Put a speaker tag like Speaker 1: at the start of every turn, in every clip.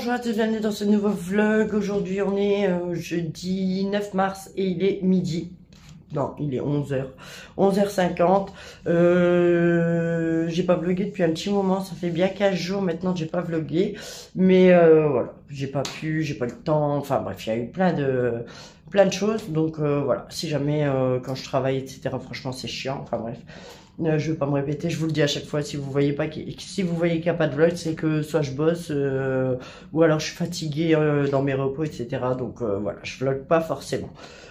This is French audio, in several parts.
Speaker 1: bonjour à tous, bienvenue dans ce nouveau vlog. Aujourd'hui on est jeudi 9 mars et il est midi. Non, il est 11h. 11h50. J'ai pas vlogué depuis un petit moment. Ça fait bien 15 jours maintenant que j'ai pas vlogué. Mais voilà, j'ai pas le temps. Enfin bref, il y a eu plein de choses. Donc voilà, si jamais quand je travaille, etc. Franchement, c'est chiant. Enfin bref. Je vais pas me répéter, je vous le dis à chaque fois, si vous voyez qu'il n'y a pas de vlog, c'est que soit je bosse, ou alors je suis fatiguée dans mes repos, etc. Donc voilà, je vlog pas forcément.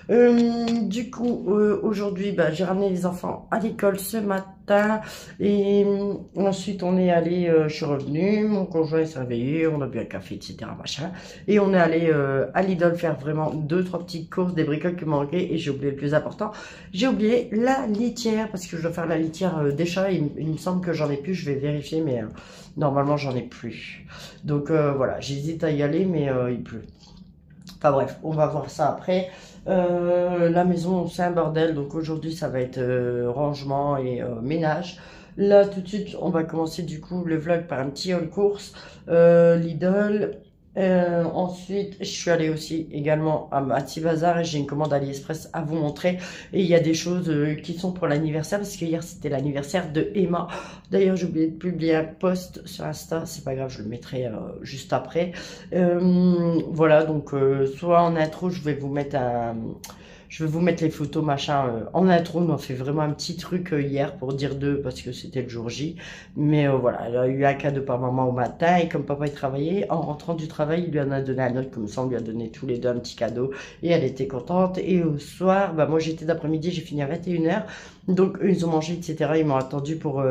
Speaker 1: Du coup, aujourd'hui, j'ai ramené les enfants à l'école ce matin, et ensuite on est allé, je suis revenue, mon conjoint s'est réveillé, on a bu un café, etc. machin, et on est allé à Lidl faire vraiment 2-3 petites courses, des bricoles qui manquaient, et j'ai oublié le plus important, j'ai oublié la litière, parce que je dois faire la litière des chats, il me semble que j'en ai plus, je vais vérifier, mais normalement j'en ai plus. Donc voilà, j'hésite à y aller, mais il pleut. Enfin bref, on va voir ça après. La maison, c'est un bordel, donc aujourd'hui ça va être rangement et ménage. Là tout de suite, on va commencer du coup le vlog par un petit haul course Lidl. Ensuite, je suis allée aussi également à Mathy Bazar et j'ai une commande AliExpress à vous montrer. Et il y a des choses qui sont pour l'anniversaire, parce que hier c'était l'anniversaire de Emma. D'ailleurs, j'ai oublié de publier un post sur Insta, c'est pas grave, je le mettrai juste après. Voilà, donc soit en intro, je vais vous mettre les photos machin en intro. On a fait vraiment un petit truc hier pour dire d'eux parce que c'était le jour J. Mais voilà, elle a eu un cadeau par maman au matin et comme papa il travaillait, en rentrant du travail, il lui en a donné un autre. Comme ça, on lui a donné tous les deux un petit cadeau et elle était contente. Et au soir, moi j'étais d'après-midi, j'ai fini à 21h. Donc eux, ils ont mangé, etc. Ils m'ont attendu pour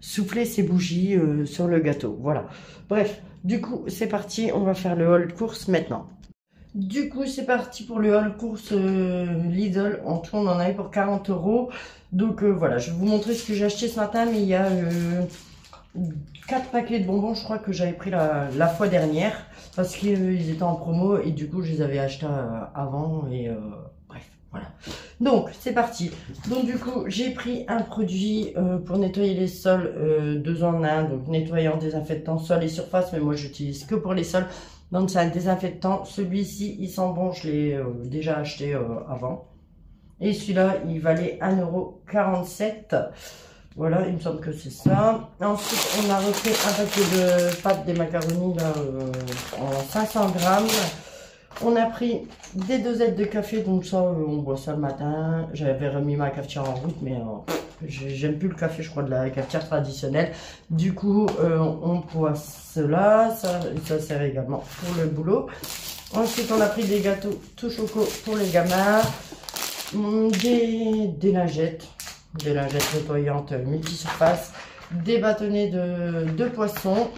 Speaker 1: souffler ces bougies sur le gâteau. Voilà. Bref, du coup, c'est parti. On va faire le haul course maintenant. Du coup, c'est parti pour le haul course Lidl. En tout, on en a eu pour 40 €. Donc voilà, je vais vous montrer ce que j'ai acheté ce matin. Mais il y a 4 paquets de bonbons, je crois que j'avais pris la fois dernière. Parce qu'ils étaient en promo et du coup, je les avais achetés avant. Et bref, voilà. Donc, c'est parti. Donc du coup, j'ai pris un produit pour nettoyer les sols 2 en 1. Donc nettoyant, désinfectant, sol et surface. Mais moi, j'utilise que pour les sols. Donc c'est un désinfectant, celui-ci il sent bon, je l'ai déjà acheté avant. Et celui-là il valait 1,47 €. Voilà, il me semble que c'est ça. Ensuite on a repris un paquet de pâtes des macaronis là, en 500 grammes. On a pris des dosettes de café, donc ça on boit ça le matin. J'avais remis ma cafetière en route, mais j'aime plus le café, je crois, de la cafetière traditionnelle. Du coup, on boit cela, ça sert également pour le boulot. Ensuite, on a pris des gâteaux tout choco pour les gamins, des lingettes nettoyantes multisurface, des bâtonnets de poisson,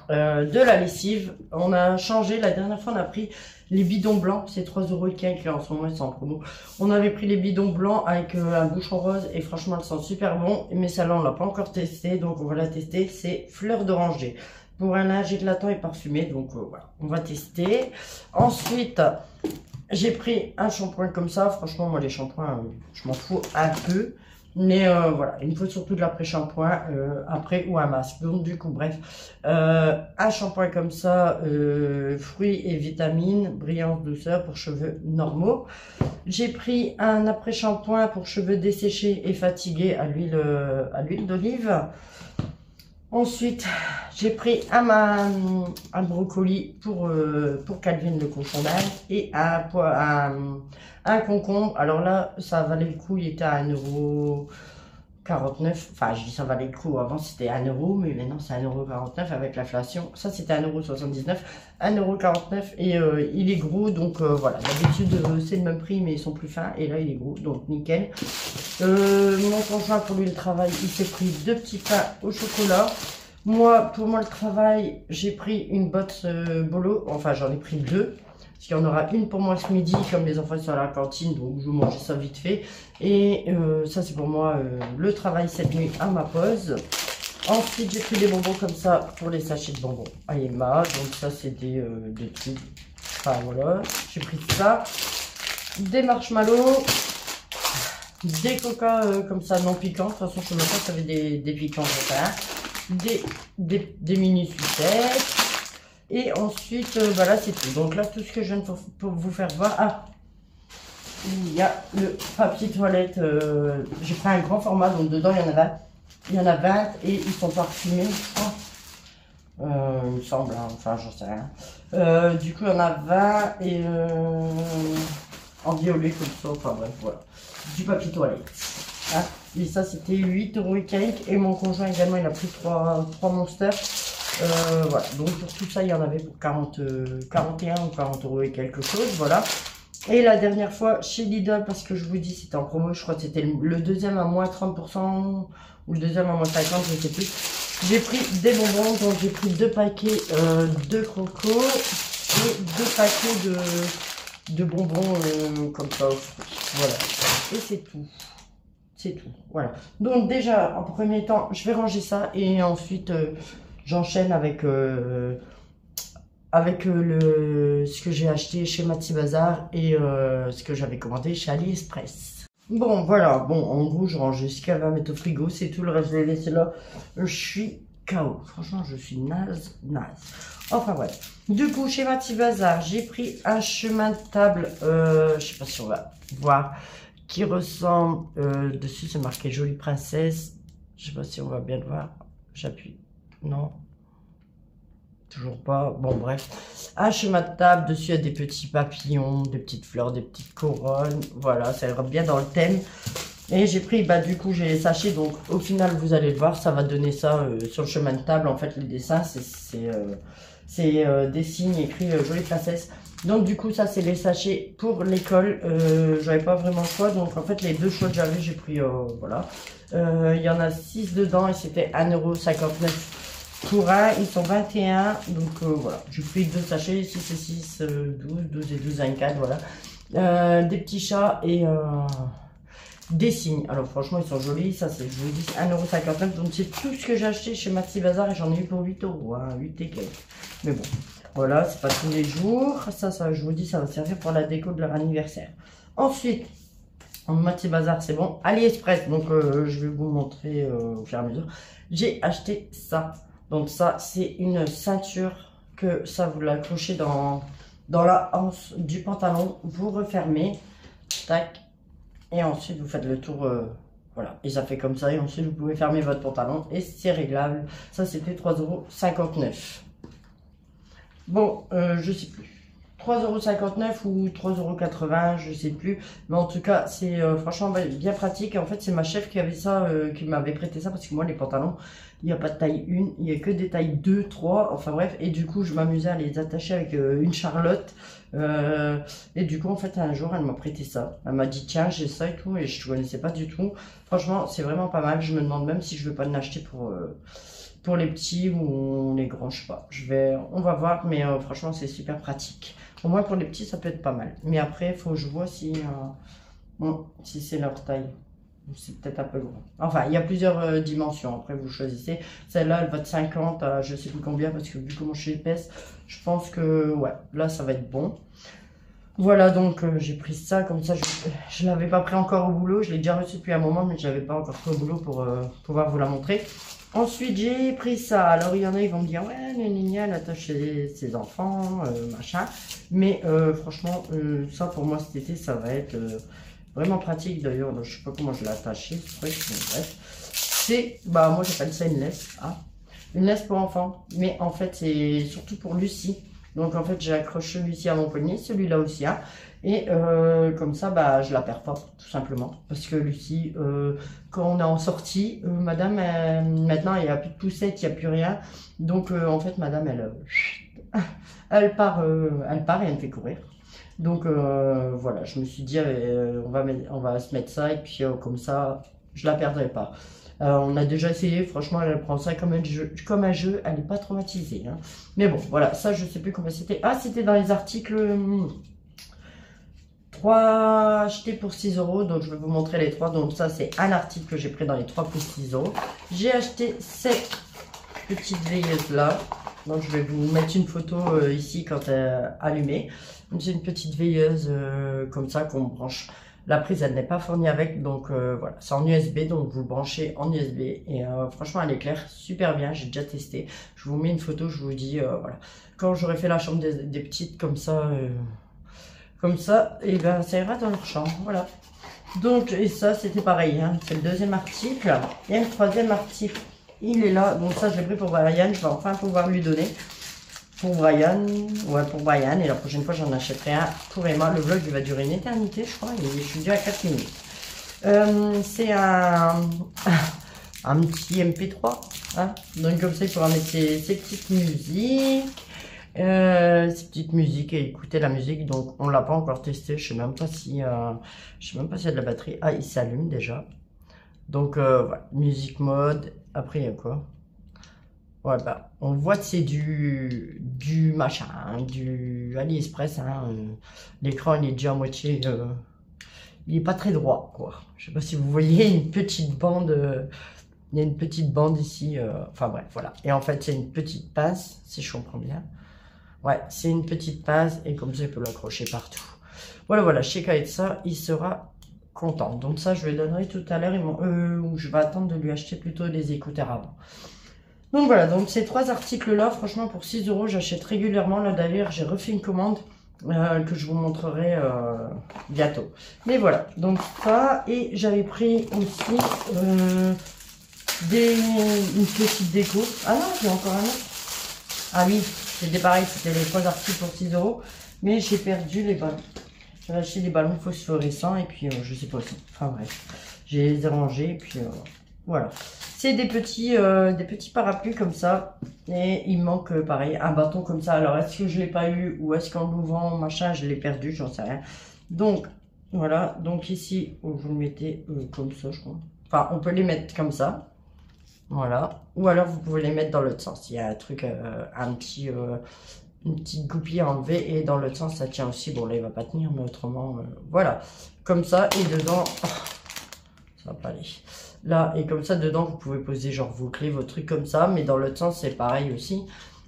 Speaker 1: de la lessive. On a changé, la dernière fois on a pris les bidons blancs, c'est 3,15 € là en ce moment, ils sont en promo. On avait pris les bidons blancs avec un bouchon rose et franchement elles sont super bons. Mais celle-là on l'a pas encore testé, donc on va la tester. C'est fleur d'oranger pour un linge éclatant et parfumé, donc voilà, on va tester. Ensuite j'ai pris un shampoing comme ça. Franchement moi les shampoings je m'en fous un peu. Mais voilà, il me faut surtout de l'après-shampoing après ou un masque. Donc du coup, bref, un shampoing comme ça, fruits et vitamines, brillance, douceur pour cheveux normaux. J'ai pris un après-shampoing pour cheveux desséchés et fatigués à l'huile d'olive. Ensuite, j'ai pris un brocoli pour Calvin le cochon d'Inde et un concombre. Alors là, ça valait le coup, il était à 1,49 €. Enfin, je dis ça valait le coup. Avant, c'était 1 €, mais maintenant, c'est 1,49 € avec l'inflation. Ça, c'était 1,79 €. 1,49 € et il est gros. Donc voilà, d'habitude, c'est le même prix, mais ils sont plus fins. Et là, il est gros, donc nickel. Mon conjoint, pour lui, le travail, il s'est pris 2 petits pains au chocolat. Pour moi, le travail, j'ai pris une botte bolo. Enfin, j'en ai pris 2. Parce qu'il y en aura une pour moi ce midi, comme les enfants sont à la cantine, donc je vais manger ça vite fait. Et ça, c'est pour moi le travail cette nuit à ma pause. Ensuite, j'ai pris des bonbons comme ça pour les sachets de bonbons à Emma. Donc ça, c'est des trucs. Enfin, voilà, j'ai pris ça. Des marshmallows. Des coca comme ça non piquants. De toute façon, je me pense que ça avait des piquants. Des mini sucettes. Et ensuite, bah là c'est tout. Donc là, tout ce que je viens de pour vous faire voir. Ah, il y a le papier toilette. J'ai pris un grand format, donc dedans il y en a 20. Il y en a 20 et ils sont parfumés. Oh. Il me semble, hein. Enfin j'en sais rien. Du coup il y en a 20 et en violet comme ça. Enfin bref, voilà. Du papier toilette. Hein. Et ça c'était 8 € et quelques. Et mon conjoint également il a pris 3 monsters. Voilà, donc pour tout ça, il y en avait pour 41 ou 40 € et quelque chose, voilà. Et la dernière fois, chez Lidl, parce que je vous dis, c'était en promo, je crois que c'était le deuxième à moins 30%, ou le deuxième à moins 50%, je ne sais plus. J'ai pris des bonbons, donc j'ai pris 2 paquets de crocos, et 2 paquets de bonbons comme ça, voilà. Et c'est tout. C'est tout, voilà. Donc déjà, en premier temps, je vais ranger ça, et ensuite... j'enchaîne avec, ce que j'ai acheté chez Maxi Bazar et ce que j'avais commandé chez AliExpress. Bon, voilà. Bon, en gros, je range ce qu'elle va mettre au frigo. C'est tout. Le reste, je l'ai laissé là. Je suis KO. Franchement, je suis naze. Enfin, ouais. Du coup, chez Maxi Bazar, j'ai pris un chemin de table. Je sais pas si on va voir. Qui ressemble... dessus, c'est marqué Jolie Princesse. Je sais pas si on va bien le voir. J'appuie. Non, toujours pas. Bon, bref, un chemin de table. Dessus, il y a des petits papillons, des petites fleurs, des petites couronnes. Voilà, ça ira bien dans le thème. Et j'ai pris, bah du coup, j'ai les sachets. Donc, au final, vous allez le voir, ça va donner ça sur le chemin de table. En fait, les dessins, c'est des signes écrits Jolie Princesse. Donc, du coup, ça, c'est les sachets pour l'école. J'avais pas vraiment le choix. Donc, en fait, les 2 choix que j'avais, j'ai pris, voilà. Il y en a 6 dedans et c'était 1,59 € pour un. Ils sont 21. Donc, voilà. J'ai pris 2 sachets. 6 et 6, 12 et 12, 24, voilà. Des petits chats et des signes. Alors, franchement, ils sont jolis. Ça, c'est, je vous dis, 1,59 €. Donc, c'est tout ce que j'ai acheté chez Maxi Bazar et j'en ai eu pour 8 €. Hein, 8 et quelques. Mais bon. Voilà, c'est pas tous les jours. Ça, je vous dis, ça va servir pour la déco de leur anniversaire. Ensuite, en Maxi Bazar, c'est bon. AliExpress, donc je vais vous montrer au fur et à mesure. J'ai acheté ça. Donc ça, c'est une ceinture que ça, vous l'accrochez dans la hanche du pantalon. Vous refermez. Tac. Et ensuite, vous faites le tour. Voilà. Et ça fait comme ça. Et ensuite, vous pouvez fermer votre pantalon. Et c'est réglable. Ça, c'était 3,59 €. Bon, je sais plus. 3,59 € ou 3,80 €, je sais plus. Mais en tout cas, c'est franchement bien pratique. En fait, c'est ma chef qui avait ça, qui m'avait prêté ça. Parce que moi, les pantalons, il n'y a pas de taille 1. Il n'y a que des tailles 2, 3. Enfin bref. Et du coup, je m'amusais à les attacher avec une charlotte. Et du coup, en fait, un jour, elle m'a prêté ça. Elle m'a dit, tiens, j'ai ça et tout. Et je ne connaissais pas du tout. Franchement, c'est vraiment pas mal. Je me demande même si je ne veux pas en acheter pour les petits ou les grands, je sais pas. On va voir, mais franchement, c'est super pratique. Au moins pour les petits, ça peut être pas mal. Mais après, il faut que je vois si c'est leur taille. C'est peut-être un peu grand. Enfin, il y a plusieurs dimensions. Après, vous choisissez. Celle-là, elle va de 50 à je sais plus combien, parce que vu comment je suis épaisse, je pense que, ouais, là, ça va être bon. Voilà, donc j'ai pris ça, comme ça, je ne l'avais pas pris encore au boulot. Je l'ai déjà reçu depuis un moment, mais je ne l'avais pas encore pris au boulot pour pouvoir vous la montrer. Ensuite, j'ai pris ça. Alors, il y en a, ils vont me dire, ouais, Nina, elle attache ses enfants, machin. Mais franchement, ça, pour moi, cet été, ça va être vraiment pratique. D'ailleurs, je sais pas comment je l'ai attaché, ce truc, mais bref. C'est, bah, moi, j'appelle ça une laisse. Hein. Une laisse pour enfants. Mais en fait, c'est surtout pour Lucie. Donc, en fait, j'accroche celui-ci à mon poignet, celui-là aussi. Hein. Et comme ça, bah, je la perds pas, tout simplement. Parce que Lucie, quand on est en sortie, madame, maintenant, il n'y a plus de poussette, il n'y a plus rien. Donc, en fait, madame, elle part et elle me fait courir. Donc, voilà, je me suis dit, on va se mettre ça et puis comme ça, je la perdrai pas. On a déjà essayé, franchement, elle prend ça comme un jeu, elle n'est pas traumatisée. Hein. Mais bon, voilà, ça, je sais plus comment c'était. Ah, c'était dans les articles... 3 achetés pour 6 €, donc je vais vous montrer les 3. Donc ça, c'est un article que j'ai pris dans les 3 pour 6 €. J'ai acheté cette petite veilleuse là. Donc je vais vous mettre une photo ici quand elle est allumée. C'est une petite veilleuse comme ça qu'on branche La prise, elle n'est pas fournie avec, donc voilà, c'est en USB, donc vous le branchez en USB. Et franchement, elle éclaire super bien, j'ai déjà testé. Je vous mets une photo, je vous dis, voilà. Quand j'aurai fait la chambre des petites comme ça, et ben ça ira dans leur chambre, voilà. Donc, et ça, c'était pareil, hein, c'est le deuxième article. Et le troisième article, il est là. Donc ça, je l'ai pris pour Brian, je vais enfin pouvoir lui donner. Pour Brian, ouais, pour Brian, et la prochaine fois j'en achèterai un pour Emma. Le vlog il va durer une éternité, je crois, et je suis déjà à 4 minutes. C'est un petit MP3, hein. Donc comme ça il pourra mettre ses petites musiques, et écouter la musique. Donc on l'a pas encore testé, je sais même pas si, il y a de la batterie. Ah, il s'allume déjà. Donc voilà, musique mode. Après il y a quoi? Ouais, bah, on voit que c'est du machin, hein, du AliExpress, hein, l'écran il est déjà à moitié, il est pas très droit, quoi. Je sais pas si vous voyez une petite bande, il y a une petite bande ici, enfin bref, voilà. Et en fait, c'est une petite pince, si je comprends bien. Ouais, c'est une petite pince, et comme ça, il peut l'accrocher partout. Voilà, voilà, je sais qu'avec ça, il sera content. Donc ça, je lui donnerai tout à l'heure, ou je vais attendre de lui acheter plutôt des écouteurs avant. Donc voilà, donc ces trois articles-là, franchement, pour 6 €, j'achète régulièrement. Là, d'ailleurs, j'ai refait une commande que je vous montrerai bientôt. Mais voilà, donc ça, et j'avais pris aussi une petite déco. Ah non, j'ai encore un autre. Ah oui, c'était pareil, c'était les trois articles pour 6 €, mais j'ai perdu les ballons. J'avais acheté des ballons phosphorescents, et puis je sais pas aussi. Enfin bref, j'ai les ai rangés, et puis voilà. C'est des petits parapluies comme ça. Et il manque pareil un bâton comme ça. Alors est-ce que je l'ai pas eu, ou est-ce qu'en l'ouvrant machin je l'ai perdu, j'en sais rien. Donc voilà, donc ici vous le mettez comme ça, je crois. Enfin, on peut les mettre comme ça. Voilà. Ou alors vous pouvez les mettre dans l'autre sens. Il y a un truc, une petite goupille à enlever, et dans l'autre sens ça tient aussi. Bon là il va pas tenir, mais autrement voilà. Comme ça, et dedans, oh, ça va pas aller. Là, et comme ça, dedans, vous pouvez poser genre vos clés, vos trucs comme ça. Mais dans l'autre sens, c'est pareil aussi.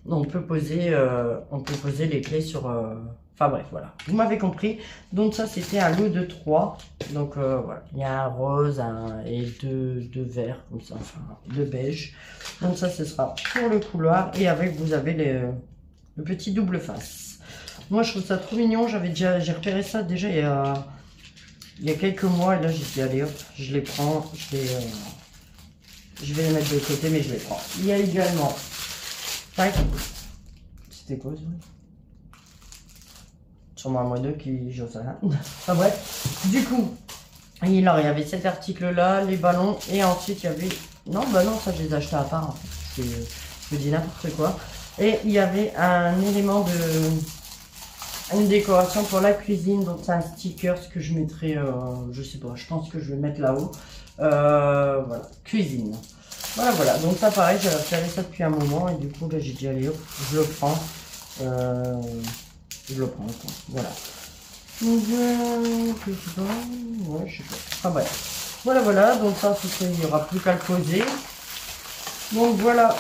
Speaker 1: On peut poser les clés sur... Enfin bref, voilà. Vous m'avez compris. Donc ça, c'était un lot de 3. Donc voilà. Il y a un rose et deux verts, comme ça. Enfin, deux beige. Donc ça, ce sera pour le couloir. Et avec, vous avez le petit double face. Moi, je trouve ça trop mignon. J'ai repéré ça déjà il y a quelques mois, et là j'ai dit allez hop, je les prends, je vais les mettre de côté, mais je les prends. Il y a également, tac, c'était quoi ça? Sûrement un moineau qui, j'en sais rien. Enfin bref, du coup, il y avait cet article là, les ballons, et ensuite il y avait, non bah non, ça je les ai achetés à part en fait, je dis n'importe quoi. Et il y avait un élément une décoration pour la cuisine, donc c'est un sticker, ce que je mettrai, je sais pas, je pense que je vais mettre là-haut. Voilà, cuisine. Voilà, donc ça pareil, j'avais fait ça depuis un moment, et du coup là j'ai dit allez hop, je le prends. Quoi. Voilà. Donc, je sais pas, ouais, je sais pas. Enfin bref. Voilà, donc ça, il n'y aura plus qu'à le poser. Donc voilà.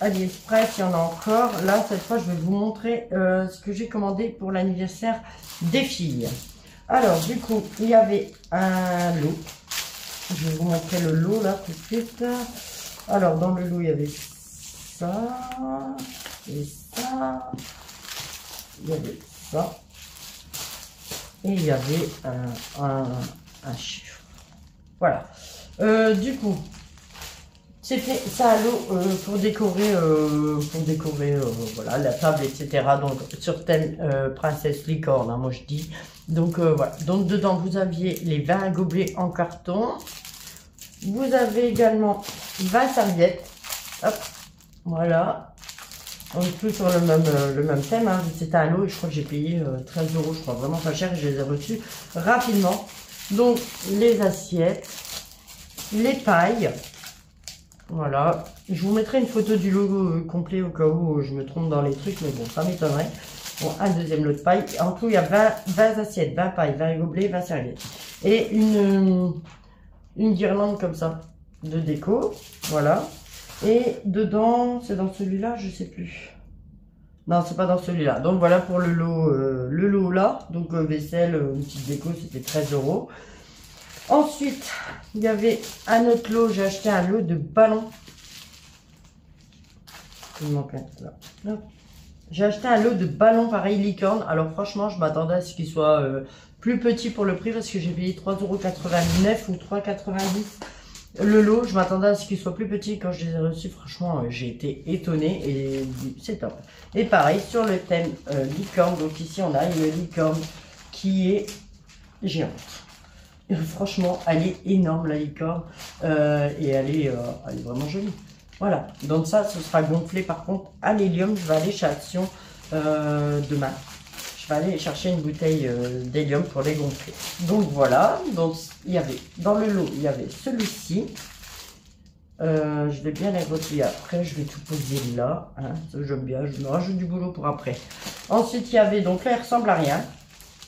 Speaker 1: AliExpress, il y en a encore. Là, cette fois, je vais vous montrer ce que j'ai commandé pour l'anniversaire des filles. Alors, du coup, il y avait un lot. Je vais vous montrer le lot, là, tout de suite. Alors, dans le lot, il y avait ça. Et ça. Il y avait ça. Et il y avait un chiffre. Voilà. Du coup... C'était ça à l'eau pour décorer, voilà, la table, etc. Donc sur thème princesse licorne, hein, moi je dis. Donc voilà. Donc dedans vous aviez les 20 gobelets en carton. Vous avez également 20 serviettes. Hop, voilà. Donc tout sur le même thème. Hein. C'était à l'eau et je crois que j'ai payé 13 €, je crois, vraiment pas cher. Et je les ai reçus rapidement. Donc les assiettes, les pailles. Voilà, je vous mettrai une photo du logo complet au cas où je me trompe dans les trucs, mais bon, ça m'étonnerait. Bon, un deuxième lot de paille. En tout, il y a 20 assiettes, 20 pailles, 20 gobelets, 20 serviettes. Et une guirlande comme ça, de déco, voilà. Et dedans, c'est dans celui-là, je sais plus. Non, c'est pas dans celui-là. Donc voilà pour le lot là. Donc vaisselle, une petite déco, c'était 13 euros. Ensuite, il y avait un autre lot. J'ai acheté un lot de ballons. Il manque un là. J'ai acheté un lot de ballons pareil licorne. Alors franchement, je m'attendais à ce qu'il soit plus petit pour le prix parce que j'ai payé 3,99 € ou 3,90 € le lot. Je m'attendais à ce qu'il soit plus petit. Quand je les ai reçus, franchement, j'ai été étonnée et c'est top. Et pareil, sur le thème licorne, donc ici on a une licorne qui est géante. Et franchement, elle est énorme la licorne et elle est vraiment jolie. Voilà, donc ça, ce sera gonflé par contre à l'hélium. Je vais aller chez Action demain. Je vais aller chercher une bouteille d'hélium pour les gonfler. Donc voilà, donc il y avait, dans le lot, il y avait celui-ci. Je vais bien les retirer après, je vais tout poser là. Hein, ça j'aime bien, je me rajoute du boulot pour après. Ensuite, il y avait, donc là, il ressemble à rien.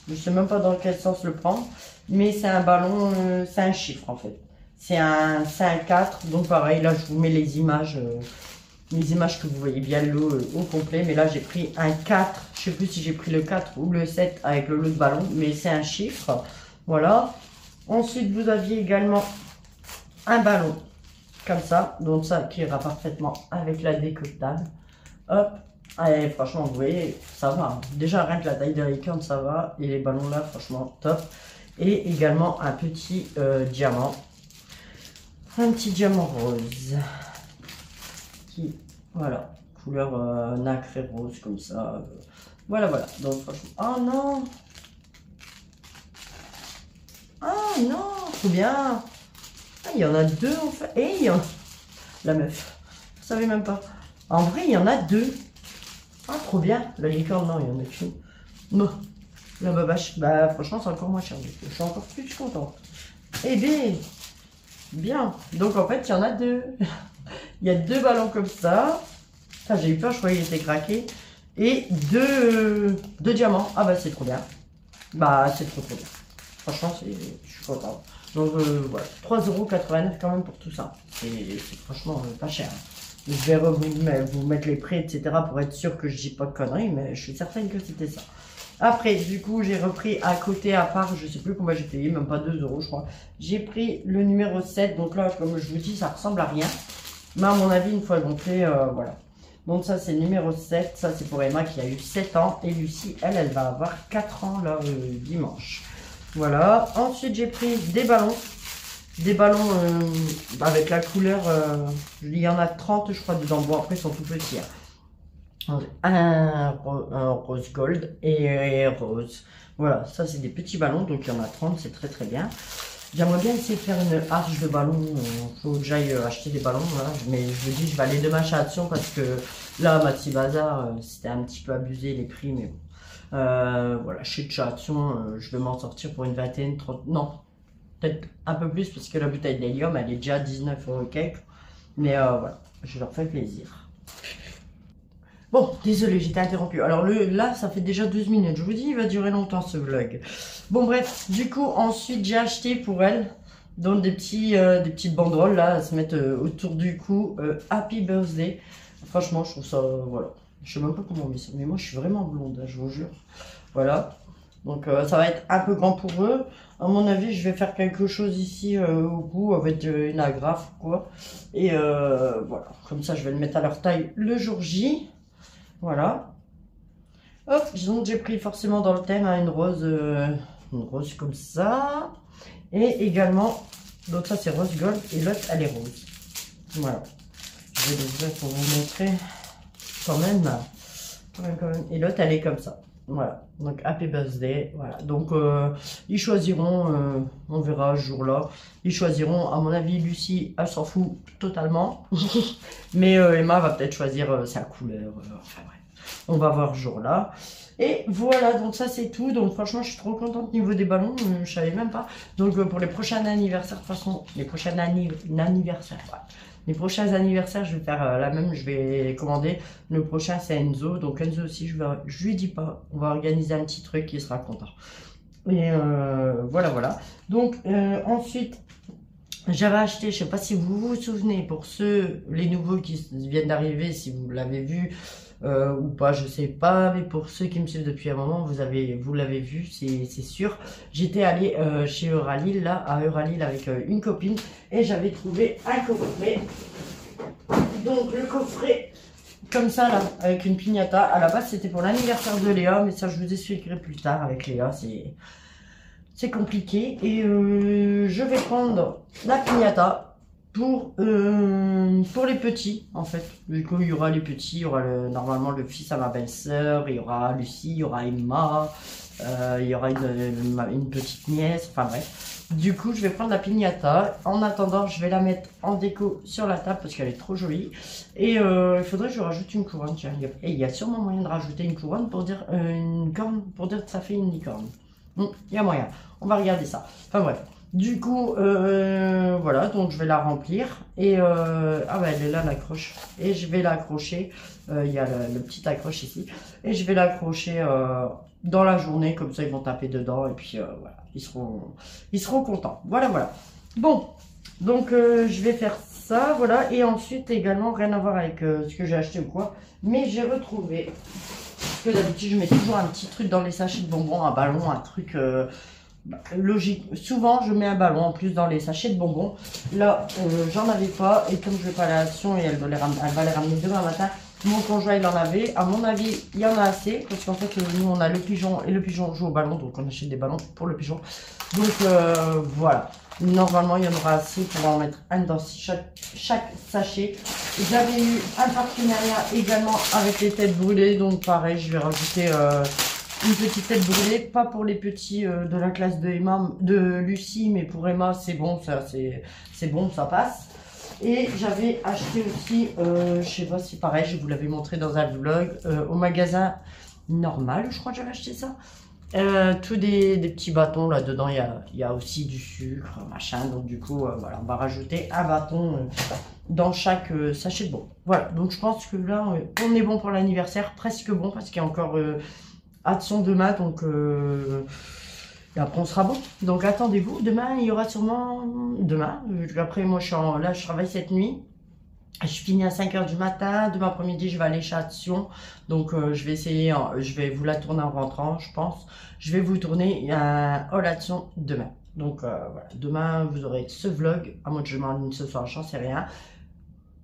Speaker 1: Je ne sais même pas dans quel sens le prendre. Mais c'est un ballon, c'est un chiffre en fait. C'est un 4, donc pareil, là je vous mets les images que vous voyez bien le lot au complet. Mais là j'ai pris un 4, je sais plus si j'ai pris le 4 ou le 7 avec le lot de ballon, mais c'est un chiffre, voilà. Ensuite vous aviez également un ballon, comme ça, donc ça qui ira parfaitement avec la décotable. Hop, allez, franchement vous voyez, ça va, déjà rien que la taille de la licorne ça va, et les ballons là franchement top. Et également un petit diamant. Un petit diamant rose. Qui, voilà, couleur nacre et rose comme ça. Voilà, voilà. Donc franchement. Oh non! Oh non! Trop bien! Ah, il y en a deux en fait. Et il y en a... La meuf. Je savais même pas. En vrai, il y en a deux. Ah, trop bien. La licorne, non, il y en a qu'une. Non. La babache, bah franchement c'est encore moins cher du coup. Je suis encore plus contente. Eh bien, bien. Donc en fait il y en a deux. Il y a deux ballons comme ça. Ah, j'ai eu peur, je croyais qu'il était craqué. Et deux diamants. Ah bah c'est trop bien. Bah c'est trop bien. Franchement je suis contente. Donc voilà, 3,89 € quand même pour tout ça. C'est franchement pas cher. Je vais vous mettre les prix etc. pour être sûr que je dis pas de conneries. Mais je suis certaine que c'était ça. Après, du coup, j'ai repris à côté, à part, je sais plus combien j'ai payé, même pas 2 € je crois. J'ai pris le numéro 7, donc là, comme je vous dis, ça ressemble à rien. Mais à mon avis, une fois gonflé, voilà. Donc ça, c'est le numéro 7, ça c'est pour Emma qui a eu 7 ans. Et Lucie, elle va avoir 4 ans, là, dimanche. Voilà. Ensuite, j'ai pris des ballons. Des ballons avec la couleur, il y en a 30, je crois, dedans. Bon, après, ils sont tout petits, hein. Un rose gold et rose. Voilà, ça c'est des petits ballons, donc il y en a 30, c'est très très bien. J'aimerais bien essayer de faire une arche de ballon. Faut que j'aille acheter des ballons, voilà. Mais je vous dis, je vais aller demain chez Action parce que là, Maxi Bazar, c'était un petit peu abusé les prix, mais bon. Voilà, chez Action, je vais m'en sortir pour une vingtaine, 30, non, peut-être un peu plus parce que la bouteille d'hélium, elle est déjà à 19 € cake. Mais voilà, je leur fais plaisir. Bon, désolé, j'étais interrompu. Alors là, ça fait déjà 12 minutes. Je vous dis, il va durer longtemps ce vlog. Bon, bref, du coup, ensuite, j'ai acheté pour elle donc des petites banderoles là à se mettre autour du cou. Happy Birthday. Franchement, je trouve ça, voilà. Je sais même pas comment on met ça, mais moi, je suis vraiment blonde, hein, je vous jure. Voilà. Donc, ça va être un peu grand pour eux. À mon avis, je vais faire quelque chose ici au bout avec une agrafe ou quoi. Et voilà. Comme ça, je vais le mettre à leur taille le jour J. Voilà. Hop, donc j'ai pris forcément dans le thème hein, une rose comme ça. Et également, donc ça c'est rose gold et l'autre elle est rose. Voilà. Je vais l'ouvrir pour vous montrer quand même. Et l'autre elle est comme ça. Voilà. Donc happy birthday. Voilà. Donc ils choisiront, on verra ce jour-là. Ils choisiront, à mon avis, Lucie, elle s'en fout totalement. Mais Emma va peut-être choisir sa couleur. Enfin bref. On va voir ce jour-là. Et voilà, donc ça c'est tout. Donc franchement, je suis trop contente au niveau des ballons. Je savais même pas. Donc pour les prochains anniversaires, de toute façon, les prochains anniversaires, ouais. Les prochains anniversaires, je vais faire la même. Je vais commander. Le prochain, c'est Enzo. Donc Enzo aussi, je lui dis pas. On va organiser un petit truc qui sera content. Et voilà, voilà. Donc ensuite, j'avais acheté, je sais pas si vous vous souvenez, pour ceux, les nouveaux qui viennent d'arriver, si vous l'avez vu, ou pas, je sais pas, mais pour ceux qui me suivent depuis un moment, vous l'avez vu, c'est sûr. J'étais allée chez Euralil, là, à Euralil avec une copine, et j'avais trouvé un coffret. Donc le coffret, comme ça là, avec une piñata. À la base, c'était pour l'anniversaire de Léa, mais ça je vous expliquerai plus tard avec Léa, c'est compliqué. Et je vais prendre la piñata pour les petits, en fait. Du coup, il y aura les petits, il y aura normalement le fils à ma belle-sœur, il y aura Lucie, il y aura Emma, il y aura une petite nièce, enfin bref. Du coup, je vais prendre la piñata. En attendant, je vais la mettre en déco sur la table parce qu'elle est trop jolie. Et il faudrait que je rajoute une couronne. Tiens, il y a sûrement moyen de rajouter une couronne pour dire une corne, pour dire que ça fait une licorne. Il y a moyen. On va regarder ça. Enfin bref. Du coup, voilà, donc je vais la remplir. Et ah bah elle est là, l'accroche. Et je vais l'accrocher. Il y a le petit accroche ici. Et je vais l'accrocher dans la journée, comme ça ils vont taper dedans. Et puis voilà, ils seront contents. Voilà, voilà. Bon, donc je vais faire ça, voilà. Et ensuite également, rien à voir avec ce que j'ai acheté ou quoi. Mais j'ai retrouvé, parce que d'habitude je mets toujours un petit truc dans les sachets de bonbons, un ballon, un truc... logique, souvent je mets un ballon en plus dans les sachets de bonbons. Là j'en avais pas, et comme je vais pas à l'action et elle va les ramener demain matin, mon conjoint il en avait. À mon avis il y en a assez, parce qu'en fait nous on a le pigeon et le pigeon joue au ballon, donc on achète des ballons pour le pigeon. Donc voilà, normalement il y en aura assez pour en mettre un dans chaque sachet. J'avais eu un partenariat également avec les têtes brûlées, donc pareil je vais rajouter une petite tête brûlée, pas pour les petits de la classe de Emma, de Lucie, mais pour Emma c'est bon, ça c'est bon, ça passe. Et j'avais acheté aussi, je sais pas si pareil, je vous l'avais montré dans un vlog, au magasin normal, je crois que j'avais acheté ça. Tous des petits bâtons là dedans, il y a aussi du sucre, machin, donc du coup voilà, on va rajouter un bâton dans chaque sachet de bon. Voilà, donc je pense que là on est bon pour l'anniversaire, presque bon, parce qu'il y a encore Adson demain, donc et après on sera bon. Donc attendez-vous, demain il y aura sûrement, demain, après moi là je travaille cette nuit, je finis à 5 h du matin, demain après-midi je vais aller chez Action, donc je vais essayer, je vais vous la tourner en rentrant je pense, je vais vous tourner un haul Action demain. Donc voilà, demain vous aurez ce vlog, à moins que je m'enligne ce soir, j'en sais rien,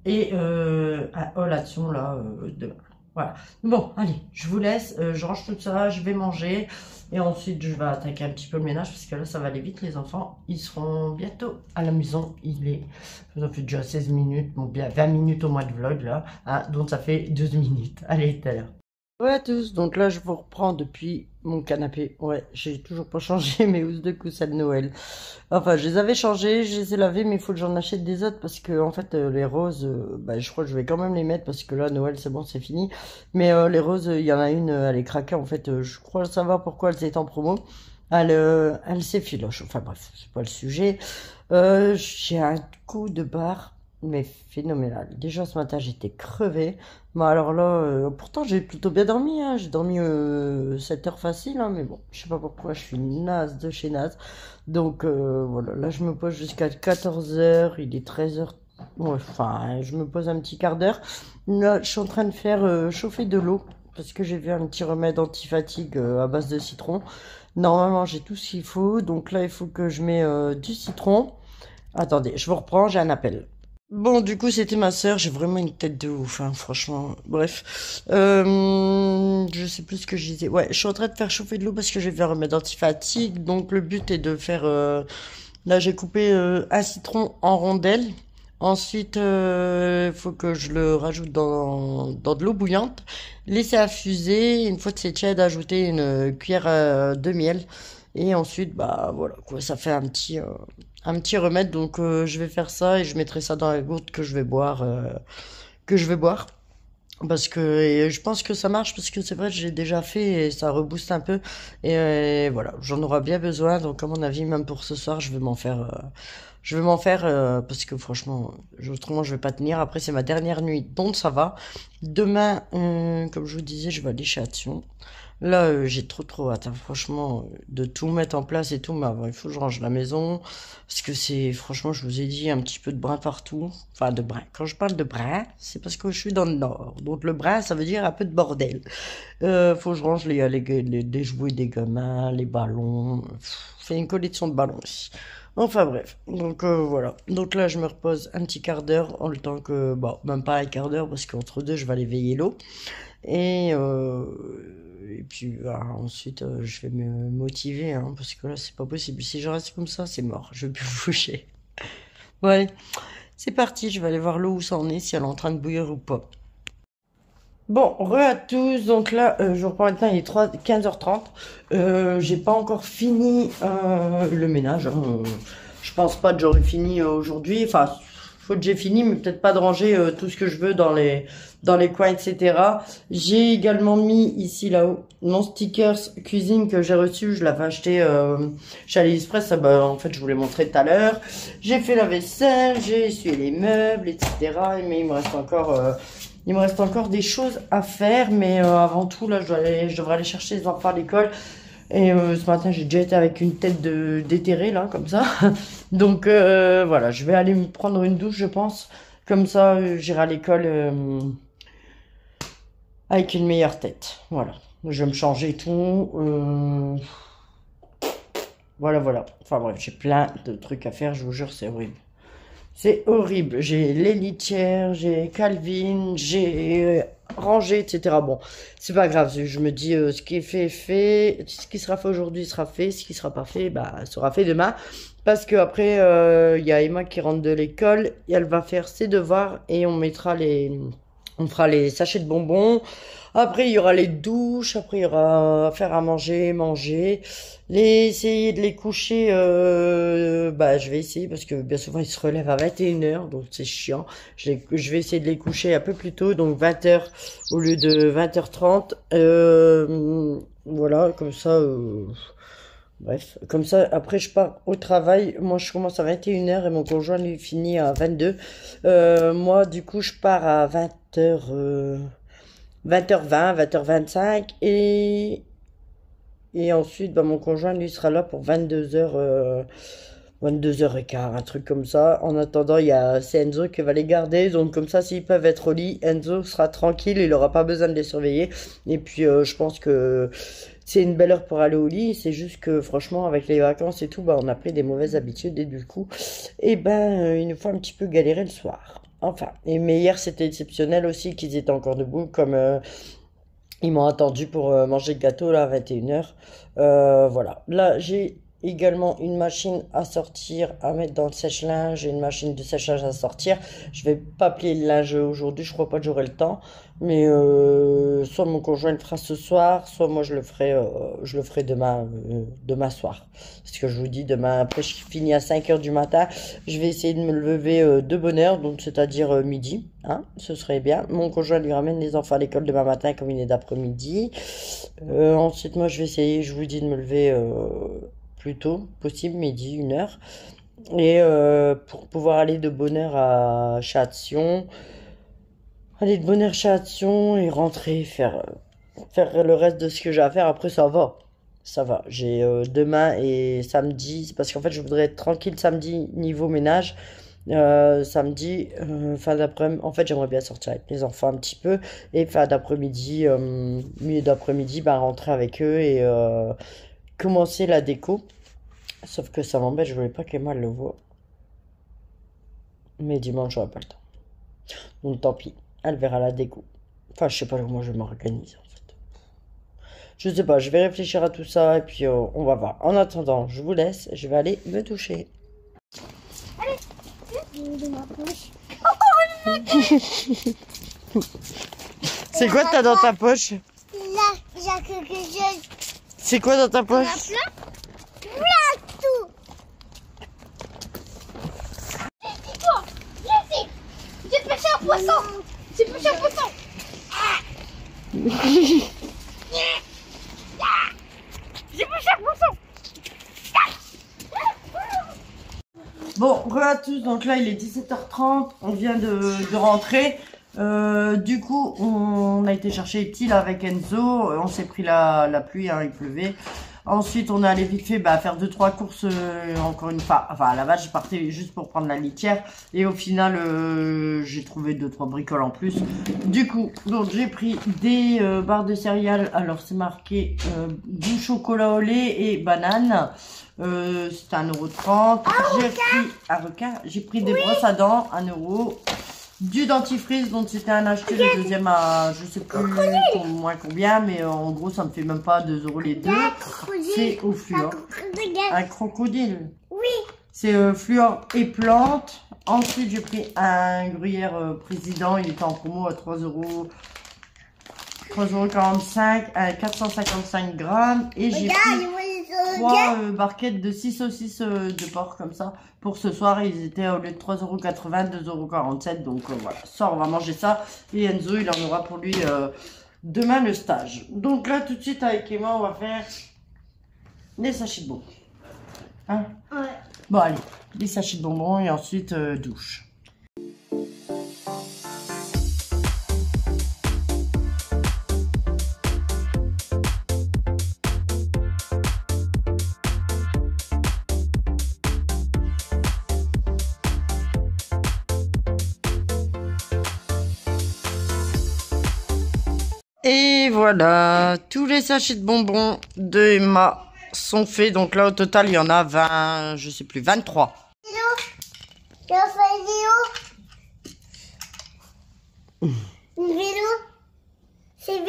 Speaker 1: et un haul Action là demain. Voilà. Bon, allez, je vous laisse. Je range tout ça, je vais manger. Et ensuite, je vais attaquer un petit peu le ménage parce que là, ça va aller vite. Les enfants, ils seront bientôt à la maison. Ça fait déjà 16 minutes, bon, bien 20 minutes au mois de vlog là. Hein, donc, ça fait 12 minutes. Allez, tout à l'heure. Ouais à tous, donc là je vous reprends depuis mon canapé. Ouais, j'ai toujours pas changé mes housses de coussin de Noël. Enfin, je les avais changées, je les ai lavées, mais il faut que j'en achète des autres parce que en fait les roses, bah, je crois que je vais quand même les mettre parce que là Noël c'est bon, c'est fini. Mais les roses, il y en a une, elle est craquée en fait. Je crois savoir pourquoi elle est en promo. Elle s'effiloche. Enfin bref, c'est pas le sujet. J'ai un coup de barre, mais phénoménal. Déjà ce matin j'étais crevée. Bon alors là, pourtant j'ai plutôt bien dormi, hein. J'ai dormi 7 heures facile, hein, mais bon, je sais pas pourquoi je suis naze de chez naze. Donc voilà, là je me pose jusqu'à 14 h, il est 13 h. Ouais, enfin, je me pose un petit quart d'heure. Là, je suis en train de faire chauffer de l'eau parce que j'ai vu un petit remède anti-fatigue à base de citron. Normalement, j'ai tout ce qu'il faut. Donc là, il faut que je mette du citron. Attendez, je vous reprends, j'ai un appel. Bon, du coup, c'était ma sœur. J'ai vraiment une tête de ouf, hein, franchement. Bref, je sais plus ce que je disais. Ouais, je suis en train de faire chauffer de l'eau parce que j'ai fait un remède anti-fatigue. Donc, le but est de faire... là, j'ai coupé un citron en rondelles. Ensuite, il faut que je le rajoute dans de l'eau bouillante. Laisser infuser. Une fois que c'est tiède, ajouter une cuillère de miel. Et ensuite, bah voilà, quoi, ça fait un petit remède. Donc, je vais faire ça et je mettrai ça dans la goutte que je vais boire. Parce que et je pense que ça marche parce que c'est vrai que j'ai déjà fait et ça rebooste un peu. Et voilà, j'en aurai bien besoin. Donc, à mon avis, même pour ce soir, je vais m'en faire. Parce que franchement, autrement, je vais pas tenir. Après, c'est ma dernière nuit, donc ça va. Demain, comme je vous disais, je vais aller chez Action. Là, j'ai trop hâte, hein, franchement, de tout mettre en place et tout. Mais avant, il faut que je range la maison. Parce que c'est, franchement, je vous ai dit, un petit peu de brin partout. Enfin, de brin. Quand je parle de brin, c'est parce que je suis dans le nord. Donc, le brin, ça veut dire un peu de bordel. Faut que je range les jouets des gamins, les ballons. Fait une collection de ballons aussi. Enfin bref, donc voilà. Donc là, je me repose un petit quart d'heure, en le temps que, bon, même pas un quart d'heure, parce qu'entre deux, je vais aller veiller l'eau. Et puis ensuite, je vais me motiver, hein, parce que là, c'est pas possible. Si je reste comme ça, c'est mort. Je vais plus bouger. Ouais, c'est parti. Je vais aller voir l'eau où ça en est, si elle est en train de bouillir ou pas. Bon, re à tous. Donc là, je reprends maintenant, il est 15h30. J'ai pas encore fini le ménage, hein. Je pense pas que j'aurai fini aujourd'hui. Enfin, faut que j'ai fini, mais peut-être pas de ranger tout ce que je veux dans les coins, etc. J'ai également mis ici, là-haut, mon stickers cuisine que j'ai reçu. Je l'avais acheté chez AliExpress. Ça, bah, en fait, je vous l'ai montré tout à l'heure. J'ai fait la vaisselle, j'ai essuyé les meubles, etc. Mais il me reste encore... il me reste encore des choses à faire, mais avant tout, là, je devrais aller chercher les enfants à l'école. Et ce matin, j'ai déjà été avec une tête déterrée, là, comme ça. Donc, voilà, je vais aller me prendre une douche, je pense. Comme ça, j'irai à l'école avec une meilleure tête. Voilà. Je vais me changer et tout. Voilà. Enfin bref, j'ai plein de trucs à faire, je vous jure, c'est horrible. C'est horrible. J'ai les litières, j'ai Calvin, j'ai rangé, etc. Bon, c'est pas grave. Je me dis, ce qui est fait est fait. Ce qui sera fait aujourd'hui sera fait. Ce qui sera pas fait, bah, sera fait demain. Parce que après, il y a Emma qui rentre de l'école et elle va faire ses devoirs et on fera les sachets de bonbons. Après, il y aura les douches. Après, il y aura faire à manger. Essayer de les coucher, bah, je vais essayer parce que bien souvent, ils se relèvent à 21h, donc c'est chiant. Je vais essayer de les coucher un peu plus tôt, donc 20h au lieu de 20h30. Voilà, comme ça, bref. Comme ça, après, je pars au travail. Moi, je commence à 21h et mon conjoint, lui, finit à 22. Moi, du coup, je pars à 20h, 20h20, 20h25 et ensuite, bah, mon conjoint, lui, sera là pour 22h, 22h15, un truc comme ça. En attendant, c'est Enzo qui va les garder. Donc, comme ça, s'ils peuvent être au lit, Enzo sera tranquille. Il n'aura pas besoin de les surveiller. Et puis, je pense que c'est une belle heure pour aller au lit. C'est juste que, franchement, avec les vacances et tout, bah, on a pris des mauvaises habitudes. Et du coup, et ben, il nous faut un petit peu galérer le soir. Enfin, mais hier, c'était exceptionnel aussi qu'ils étaient encore debout, comme... ils m'ont attendu pour manger le gâteau là à 21h. Voilà. Là, j'ai également une machine à sortir, à mettre dans le sèche-linge et une machine de sèche-linge à sortir. Je vais pas plier le linge aujourd'hui, je crois pas que j'aurai le temps. Mais soit mon conjoint le fera ce soir, soit moi je le ferai demain soir. Parce que je vous dis, demain, après je finis à 5h du matin, je vais essayer de me lever de bonne heure, donc c'est-à-dire midi, hein, ce serait bien. Mon conjoint lui ramène les enfants à l'école demain matin comme il est d'après-midi. Ensuite, moi je vais essayer, je vous dis, de me lever plus tôt possible, midi, 1h. Et pour pouvoir aller de bonne heure à Chat-Sion. Aller de bonne heure chez Action et rentrer, faire le reste de ce que j'ai à faire. Après, ça va. Ça va. J'ai demain et samedi. C'est parce qu'en fait, je voudrais être tranquille samedi niveau ménage. Samedi, fin d'après-midi. En fait, j'aimerais bien sortir avec les enfants un petit peu. Et fin d'après-midi, milieu d'après-midi, bah, rentrer avec eux et commencer la déco. Sauf que ça m'embête, je voulais pas qu'Emma le voie. Mais dimanche, j'aurai pas le temps. Donc tant pis. Elle verra la déco. Enfin, je sais pas comment je vais m'organiser en fait. Je sais pas, je vais réfléchir à tout ça et puis on va voir. En attendant, je vous laisse, je vais aller me toucher. Allez, de ma poche. C'est quoi t'as dans ta poche?
Speaker 2: Là, j'ai quelque chose.
Speaker 1: C'est quoi dans ta poche?
Speaker 2: Plein tout. Dis-toi, laissez. J'ai pêché un poisson. J'ai pêché un poisson. J'ai pêché un poisson.
Speaker 1: Bon, re à tous, donc là il est 17h30, on vient de rentrer. Du coup, on a été chercher Till avec Enzo. On s'est pris la pluie, hein, il pleuvait. Ensuite, on est allé vite fait faire 2-3 courses, encore une fois. Enfin, à la base, je partais juste pour prendre la litière. Et au final, j'ai trouvé 2-3 bricoles en plus. Du coup, donc j'ai pris des barres de céréales. Alors, c'est marqué du chocolat au lait et banane. C'était 1,30 €. J'ai pris un requin. J'ai pris des brosses à dents, 1 €. Du dentifrice, donc c'était un acheté, le deuxième à je sais plus moins combien, mais en gros ça me fait même pas 2 € les deux. C'est au fluor. Un crocodile.
Speaker 2: Oui.
Speaker 1: C'est fluor et plante. Ensuite j'ai pris un gruyère président, il était en promo à 3,45 € à 455 grammes. Et j'ai pris 3 barquettes de 6 saucisses de porc comme ça. Pour ce soir, ils étaient au lieu de 3,80 €, 2,47 €. Donc voilà, ça on va manger ça. Et Enzo, il en aura pour lui demain le stage. Donc là, tout de suite avec Emma, on va faire des sachets de bonbons. Hein?
Speaker 2: Ouais.
Speaker 1: Bon allez, des sachets de bonbons et ensuite douche. Et voilà, tous les sachets de bonbons de Emma sont faits. Donc là, au total, il y en a 20, je sais plus, 23.
Speaker 2: Vélo. C'est vélo.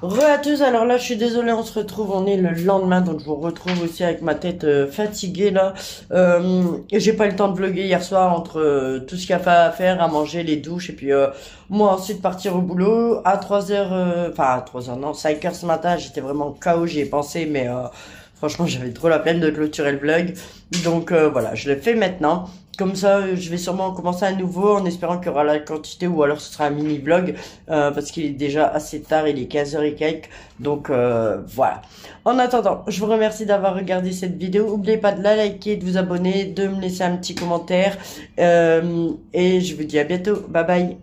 Speaker 1: Re à tous, alors là je suis désolée, on se retrouve, on est le lendemain, donc je vous retrouve aussi avec ma tête fatiguée là. J'ai pas eu le temps de vlogger hier soir entre tout ce qu'il y a à faire, à manger, les douches, et puis moi ensuite partir au boulot à 3h, enfin à 3h non, 5h ce matin, j'étais vraiment KO, j'y ai pensé, mais franchement j'avais trop la peine de clôturer le vlog. Donc voilà, je le fais maintenant. Comme ça, je vais sûrement commencer à nouveau en espérant qu'il y aura la quantité, ou alors ce sera un mini vlog parce qu'il est déjà assez tard, il est 15h et quelques. Donc voilà. En attendant, je vous remercie d'avoir regardé cette vidéo. N'oubliez pas de la liker, de vous abonner, de me laisser un petit commentaire. Et je vous dis à bientôt. Bye bye.